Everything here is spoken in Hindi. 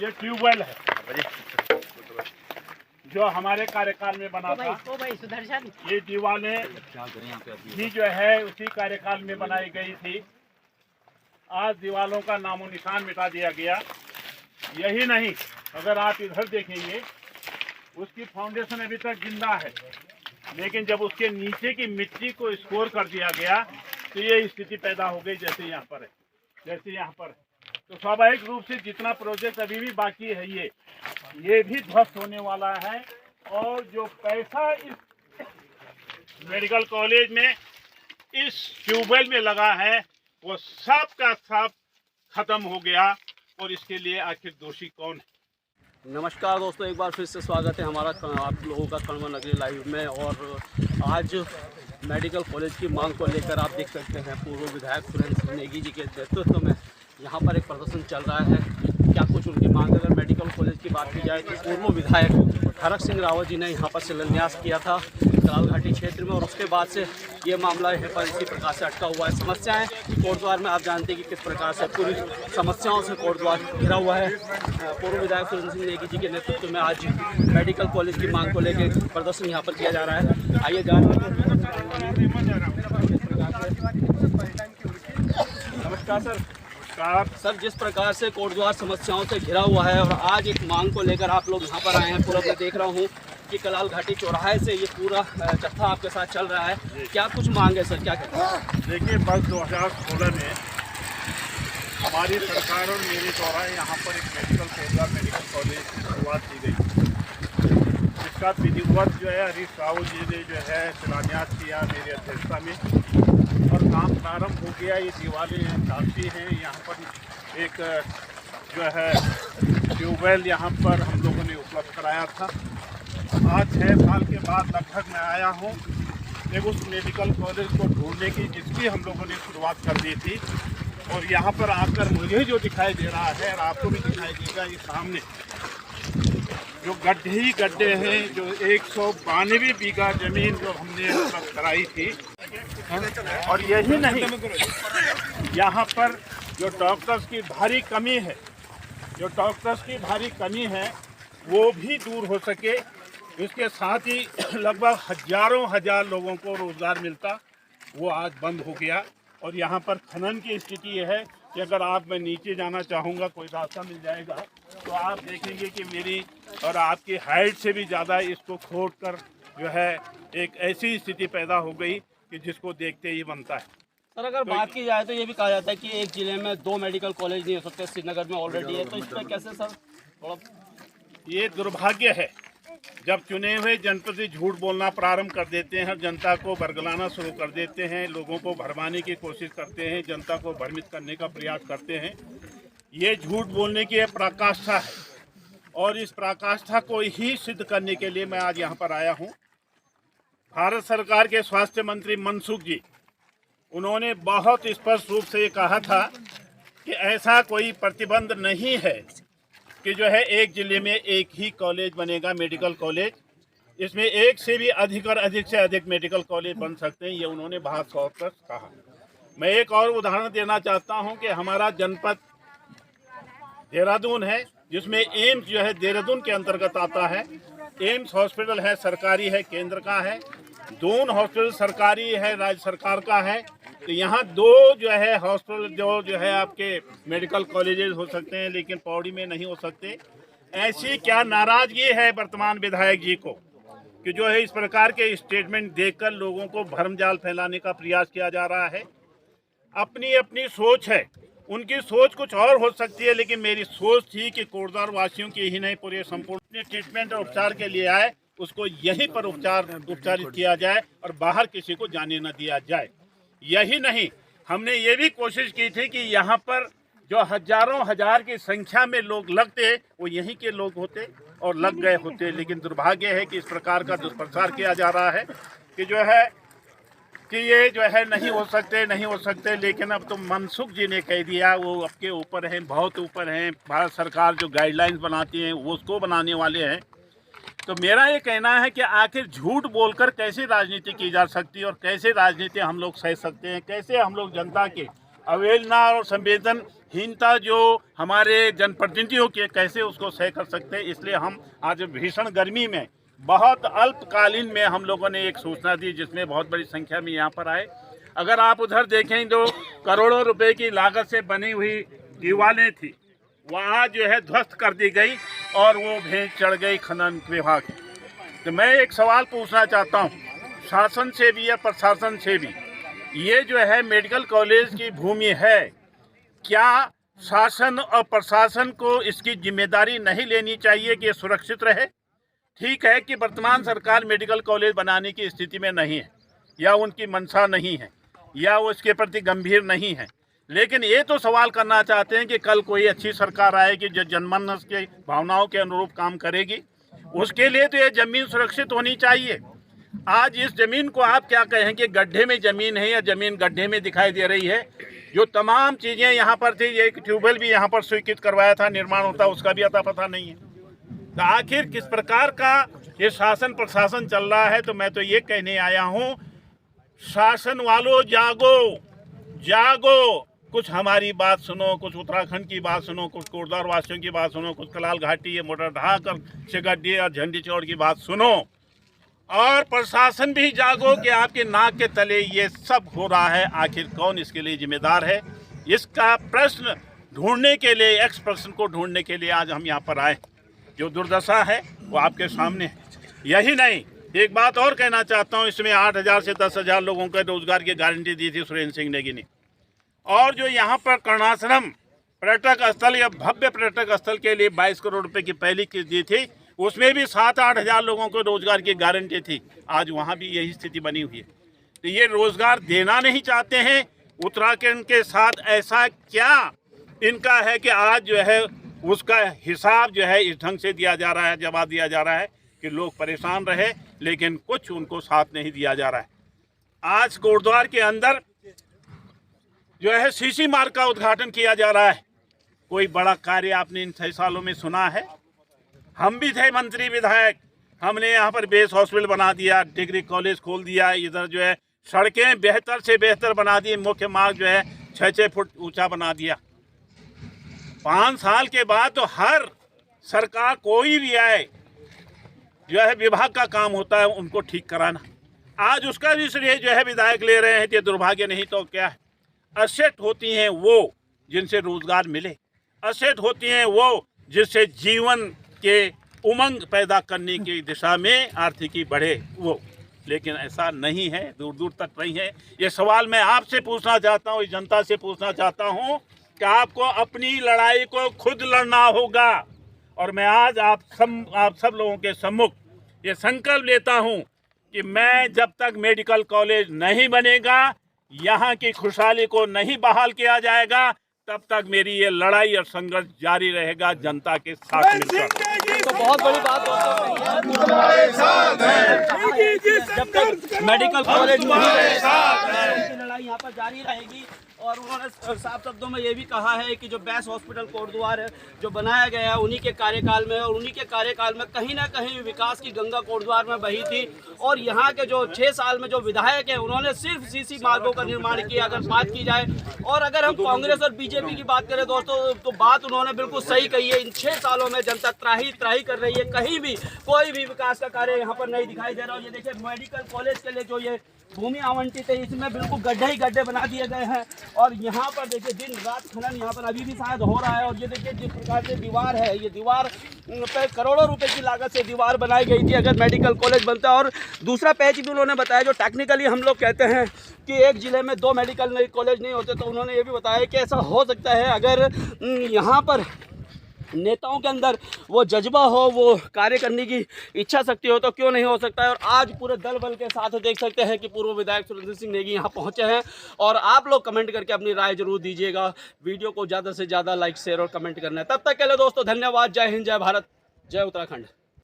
ये ट्यूबवेल है जो हमारे कार्यकाल में बना था। सुदर्शन ये दीवारें भी जो है उसी कार्यकाल में बनाई गई थी। आज दीवारों का नामो निशान मिटा दिया गया। यही नहीं, अगर आप इधर देखेंगे उसकी फाउंडेशन अभी तक जिंदा है, लेकिन जब उसके नीचे की मिट्टी को स्कोर कर दिया गया तो ये स्थिति पैदा हो गई जैसे यहाँ पर है। तो स्वाभाविक रूप से जितना प्रोजेक्ट अभी भी बाकी है ये भी ध्वस्त होने वाला है। और जो पैसा इस मेडिकल कॉलेज में इस ट्यूबवेल में लगा है वो सब का सब खत्म हो गया। और इसके लिए आखिर दोषी कौन है? नमस्कार दोस्तों, एक बार फिर से स्वागत है हमारा आप लोगों का कण्व नगरी लाइव में। और आज मेडिकल कॉलेज की मांग को लेकर आप देख सकते हैं पूर्व विधायक सुरेंद्र सिंह नेगी जी के नेतृत्व में यहाँ पर एक प्रदर्शन चल रहा है। क्या कुछ उनकी मांग, अगर मेडिकल कॉलेज की बात की जाए तो पूर्व विधायक हरक सिंह रावत जी ने यहाँ पर शिलान्यास किया था कलाल घाटी क्षेत्र में, और उसके बाद से ये मामला यहाँ पर इसी प्रकार से अटका हुआ है। समस्याएं कोटद्वार में आप जानते हैं कि किस प्रकार से पूरी समस्याओं से कोटद्वार घिरा हुआ है। पूर्व विधायक सुरेंद्र सिंह नेगी जी के नेतृत्व में आज मेडिकल कॉलेज की मांग को लेकर प्रदर्शन यहाँ पर किया जा रहा है। आइए जानते हैं। नमस्कार सर, जिस प्रकार से कोटद्वार समस्याओं से घिरा हुआ है और आज एक मांग को लेकर आप लोग यहाँ पर आए हैं, पूरा मैं देख रहा हूँ कि कलाल घाटी चौराहे से ये पूरा जत्था आपके साथ चल रहा है। क्या कुछ मांग है सर, क्या कहते हैं? देखिए, वर्ष 2016 में हमारी सरकार और मेरे द्वारा यहाँ पर एक मेडिकल कॉलेज की शुरुआत की गई, जिसका विधिवत जो है हरीश राव जी ने जो है शिलान्यास किया मेरी अध्यक्षता में, और काम प्रारंभ हो गया। ये दीवारें काफ़ी हैं। यहाँ पर एक जो है ट्यूबवेल यहाँ पर हम लोगों ने उपलब्ध कराया था। आज 6 साल के बाद लगभग मैं आया हूँ एक उस मेडिकल कॉलेज को ढूंढने की जिसकी हम लोगों ने शुरुआत कर दी थी। और यहाँ पर आकर मुझे जो दिखाई दे रहा है और आपको भी दिखाई देगा, ये सामने जो गड्ढे ही गड्ढे हैं, जो 192 बीघा जमीन जो हमने उपलब्ध कराई थी। और यही नहीं, यहाँ पर जो डॉक्टर्स की भारी कमी है वो भी दूर हो सके, इसके साथ ही लगभग हजारों हजार लोगों को रोजगार मिलता, वो आज बंद हो गया। और यहाँ पर खनन की स्थिति यह है कि अगर मैं नीचे जाना चाहूँगा, कोई रास्ता मिल जाएगा तो आप देखेंगे कि मेरी और आपकी हाइट से भी ज़्यादा इसको खोद कर जो है एक ऐसी स्थिति पैदा हो गई कि जिसको देखते ही बनता है। सर, अगर बात की जाए तो ये भी कहा जाता है कि एक जिले में 2 मेडिकल कॉलेज नहीं हो सकते, श्रीनगर में ऑलरेडी है, तो इस पर कैसे सर? थोड़ा ये दुर्भाग्य है जब चुने हुए जनप्रति झूठ बोलना प्रारंभ कर देते हैं, जनता को बरगलाना शुरू कर देते हैं, लोगों को भरमाने की कोशिश करते हैं, जनता को भ्रमित करने का प्रयास करते हैं। ये झूठ बोलने की एक पराकाष्ठा है और इस पराकाष्ठा को ही सिद्ध करने के लिए मैं आज यहाँ पर आया हूँ। भारत सरकार के स्वास्थ्य मंत्री मनसुख जी, उन्होंने बहुत स्पष्ट रूप से कहा था कि ऐसा कोई प्रतिबंध नहीं है कि जो है एक जिले में एक ही कॉलेज बनेगा मेडिकल कॉलेज। इसमें एक से भी अधिक और अधिक से अधिक मेडिकल कॉलेज बन सकते हैं, ये उन्होंने बात तौर पर कहा। मैं एक और उदाहरण देना चाहता हूं कि हमारा जनपद देहरादून है, जिसमें एम्स जो है देहरादून के अंतर्गत आता है। एम्स हॉस्पिटल है, सरकारी है, केंद्र का है। दून हॉस्पिटल सरकारी है, राज्य सरकार का है। तो यहाँ 2 जो है हॉस्पिटल जो है आपके मेडिकल कॉलेजेस हो सकते हैं, लेकिन पौड़ी में नहीं हो सकते। ऐसी क्या नाराजगी है वर्तमान विधायक जी को कि जो है इस प्रकार के स्टेटमेंट देकर लोगों को भ्रमजाल फैलाने का प्रयास किया जा रहा है। अपनी अपनी सोच है, उनकी सोच कुछ और हो सकती है, लेकिन मेरी सोच थी कि कोटद्वार वासियों की ही नहीं पूरे संपूर्ण ट्रीटमेंट और उपचार के लिए आए, उसको यहीं पर उपचारित किया जाए और बाहर किसी को जाने न दिया जाए। यही नहीं, हमने ये भी कोशिश की थी कि यहाँ पर जो हजारों हजार की संख्या में लोग लगते वो यहीं के लोग होते और लग गए होते। लेकिन दुर्भाग्य है कि इस प्रकार का दुष्प्रचार किया जा रहा है कि जो है कि ये जो है नहीं हो सकते। लेकिन अब तो मनसुख जी ने कह दिया, वो आपके ऊपर हैं, बहुत ऊपर हैं। भारत सरकार जो गाइडलाइंस बनाती है वो उसको बनाने वाले हैं। तो मेरा ये कहना है कि आखिर झूठ बोलकर कैसे राजनीति की जा सकती है और कैसे राजनीति हम लोग सह सकते हैं, कैसे हम लोग जनता के अवहेलना और संवेदनहीनता जो हमारे जनप्रतिनिधियों की, कैसे उसको सह कर सकते हैं। इसलिए हम आज भीषण गर्मी में बहुत अल्पकालीन में हम लोगों ने एक सूचना दी, जिसमें बहुत बड़ी संख्या में यहाँ पर आए। अगर आप उधर देखें तो करोड़ों रुपए की लागत से बनी हुई दीवारें थी, वहाँ जो है ध्वस्त कर दी गई और वो भेंट चढ़ गई खनन विभाग। तो मैं एक सवाल पूछना चाहता हूँ शासन से भी या प्रशासन से भी, ये जो है मेडिकल कॉलेज की भूमि है, क्या शासन और प्रशासन को इसकी जिम्मेदारी नहीं लेनी चाहिए कि ये सुरक्षित रहे? ठीक है कि वर्तमान सरकार मेडिकल कॉलेज बनाने की स्थिति में नहीं है, या उनकी मंशा नहीं है, या वो इसके प्रति गंभीर नहीं है, लेकिन ये तो सवाल करना चाहते हैं कि कल कोई अच्छी सरकार आएगी जो जनमानस के भावनाओं के अनुरूप काम करेगी। उसके लिए तो ये ज़मीन सुरक्षित होनी चाहिए। आज इस ज़मीन को आप क्या कहें कि गड्ढे में ज़मीन है या ज़मीन गड्ढे में दिखाई दे रही है। जो तमाम चीज़ें यहाँ पर थी, ये एक ट्यूबवेल भी यहाँ पर स्वीकृत करवाया था, निर्माण होता, उसका भी अता पता नहीं है। तो आखिर किस प्रकार का ये शासन प्रशासन चल रहा है? तो मैं तो ये कहने आया हूँ, शासन वालों जागो, जागो, कुछ हमारी बात सुनो, कुछ उत्तराखंड की बात सुनो, कुछ कोटद्वार वासियों की बात सुनो, कुछ कलाल घाटी ये मोटर ढाक और शेगड्डी और झंडी चौड़ की बात सुनो। और प्रशासन भी जागो कि आपके नाक के तले ये सब हो रहा है, आखिर कौन इसके लिए जिम्मेदार है? इसका प्रश्न ढूंढने के लिए, एक्स प्रश्न को ढूंढने के लिए आज हम यहाँ पर आए। जो दुर्दशा है वो आपके सामने है। यही नहीं, एक बात और कहना चाहता हूँ, इसमें 8,000 से 10,000 लोगों को रोजगार की गारंटी दी थी सुरेंद्र सिंह नेगी ने। और जो यहाँ पर कर्णाश्रम पर्यटक स्थल या भव्य पर्यटक स्थल के लिए 22 करोड़ रुपए की पहली किस्त दी थी, उसमें भी 7-8 हज़ार लोगों को रोजगार की गारंटी थी। आज वहाँ भी यही स्थिति बनी हुई है। तो ये रोजगार देना नहीं चाहते हैं। उत्तराखंड के साथ ऐसा क्या इनका है कि आज जो है उसका हिसाब जो है इस ढंग से दिया जा रहा है, जवाब दिया जा रहा है कि लोग परेशान रहे, लेकिन कुछ उनको साथ नहीं दिया जा रहा है। आज कोटद्वार के अंदर जो है सीसी मार्ग का उद्घाटन किया जा रहा है। कोई बड़ा कार्य आपने इन 6 सालों में सुना है? हम भी थे मंत्री विधायक, हमने यहाँ पर बेस हॉस्पिटल बना दिया, डिग्री कॉलेज खोल दिया, इधर जो है सड़कें बेहतर से बेहतर बना दी, मुख्य मार्ग जो है 6-6 फुट ऊंचा बना दिया। 5 साल के बाद तो हर सरकार कोई भी आए, जो है विभाग का काम होता है उनको ठीक कराना। आज उसका भी श्रेय जो है विधायक ले रहे हैं। ये दुर्भाग्य नहीं तो क्या है? असेट होती हैं वो जिनसे रोजगार मिले, असेट होती हैं वो जिससे जीवन के उमंग पैदा करने की दिशा में आर्थिकी बढ़े वो, लेकिन ऐसा नहीं है, दूर दूर तक नहीं है। ये सवाल मैं आपसे पूछना चाहता हूँ, इस जनता से पूछना चाहता हूँ कि आपको अपनी लड़ाई को खुद लड़ना होगा। और मैं आज आप सब लोगों के सम्मुख ये संकल्प लेता हूँ कि मैं जब तक मेडिकल कॉलेज नहीं बनेगा, यहाँ की खुशहाली को नहीं बहाल किया जाएगा, तब तक मेरी ये लड़ाई और संघर्ष जारी रहेगा जनता के साथ मिलकर। तो बहुत बड़ी बात दोस्तों, जब तक मेडिकल कॉलेज लड़ाई यहाँ पर जारी रहेगी। और उन्होंने साफ शब्दों में ये भी कहा है कि जो बेस हॉस्पिटल कोटद्वार है जो बनाया गया है उन्हीं के कार्यकाल में, और उन्हीं के कार्यकाल में कहीं ना कहीं विकास की गंगा कोटद्वार में बही थी। और यहाँ के जो 6 साल में जो विधायक हैं उन्होंने सिर्फ सीसी मार्गों का निर्माण किया। अगर बात की जाए, और अगर हम कांग्रेस और बीजेपी की बात करें दोस्तों, तो बात उन्होंने बिल्कुल सही कही है। इन 6 सालों में जनता त्राही त्राही कर रही है, कहीं भी कोई भी विकास का कार्य यहाँ पर नहीं दिखाई दे रहा। और ये देखिए मेडिकल कॉलेज के लिए जो ये भूमि आवंटित है, इसमें बिल्कुल गड्ढे ही गड्ढे बना दिए गए हैं। और यहाँ पर देखिए दिन रात खनन यहाँ पर अभी भी शायद हो रहा है। और ये देखिए जिस प्रकार से दीवार है, ये दीवार पे करोड़ों रुपए की लागत से दीवार बनाई गई थी अगर मेडिकल कॉलेज बनता है। और दूसरा पैच भी उन्होंने बताया, जो टेक्निकली हम लोग कहते हैं कि एक ज़िले में 2 मेडिकल कॉलेज नहीं होते, तो उन्होंने ये भी बताया कि ऐसा हो सकता है अगर यहाँ पर नेताओं के अंदर वो जज्बा हो, वो कार्य करने की इच्छा शक्ति हो, तो क्यों नहीं हो सकता है। और आज पूरे दल बल के साथ देख सकते हैं कि पूर्व विधायक सुरेंद्र सिंह नेगी यहाँ पहुँचे हैं। और आप लोग कमेंट करके अपनी राय जरूर दीजिएगा। वीडियो को ज़्यादा से ज़्यादा लाइक शेयर और कमेंट करना है। तब तक के लिए दोस्तों धन्यवाद। जय हिंद, जय भारत, जय उत्तराखंड।